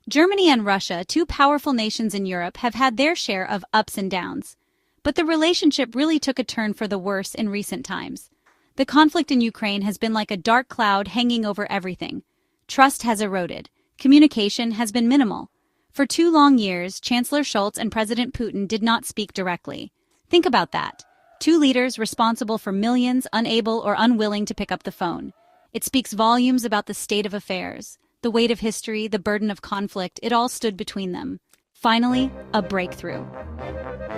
Germany and Russia, two powerful nations in Europe, have had their share of ups and downs. But the relationship really took a turn for the worse in recent times. The conflict in Ukraine has been like a dark cloud hanging over everything. Trust has eroded. Communication has been minimal. For 2 long years, Chancellor Scholz and President Putin did not speak directly. Think about that. 2 leaders responsible for millions, unable or unwilling to pick up the phone. It speaks volumes about the state of affairs. The weight of history, the burden of conflict, it all stood between them. Finally, a breakthrough.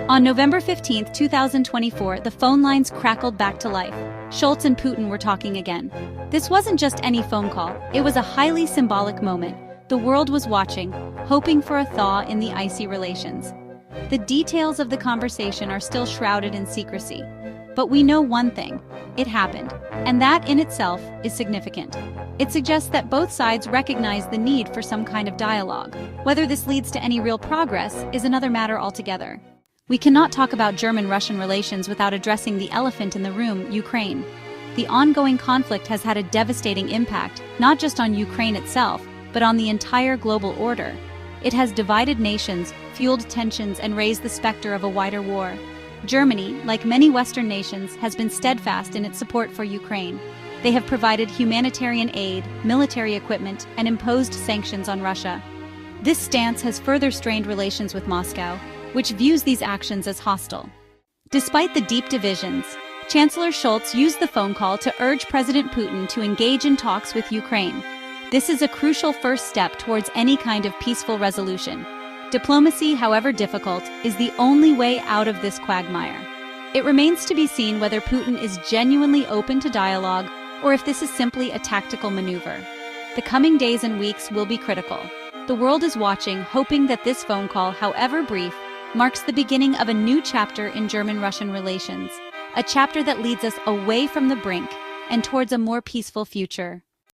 On November 15, 2024, the phone lines crackled back to life. Scholz and Putin were talking again. This wasn't just any phone call, it was a highly symbolic moment. The world was watching, hoping for a thaw in the icy relations. The details of the conversation are still shrouded in secrecy. But we know one thing: it happened, and that in itself is significant. It suggests that both sides recognize the need for some kind of dialogue. Whether this leads to any real progress is another matter altogether. We cannot talk about German-Russian relations without addressing the elephant in the room, Ukraine. The ongoing conflict has had a devastating impact, not just on Ukraine itself, but on the entire global order. It has divided nations, fueled tensions, and raised the specter of a wider war. Germany, like many Western nations, has been steadfast in its support for Ukraine. They have provided humanitarian aid, military equipment, and imposed sanctions on Russia. This stance has further strained relations with Moscow, which views these actions as hostile. Despite the deep divisions, Chancellor Scholz used the phone call to urge President Putin to engage in talks with Ukraine. This is a crucial first step towards any kind of peaceful resolution. Diplomacy, however difficult, is the only way out of this quagmire. It remains to be seen whether Putin is genuinely open to dialogue or if this is simply a tactical maneuver. The coming days and weeks will be critical. The world is watching, hoping that this phone call, however brief, marks the beginning of a new chapter in German-Russian relations, a chapter that leads us away from the brink and towards a more peaceful future.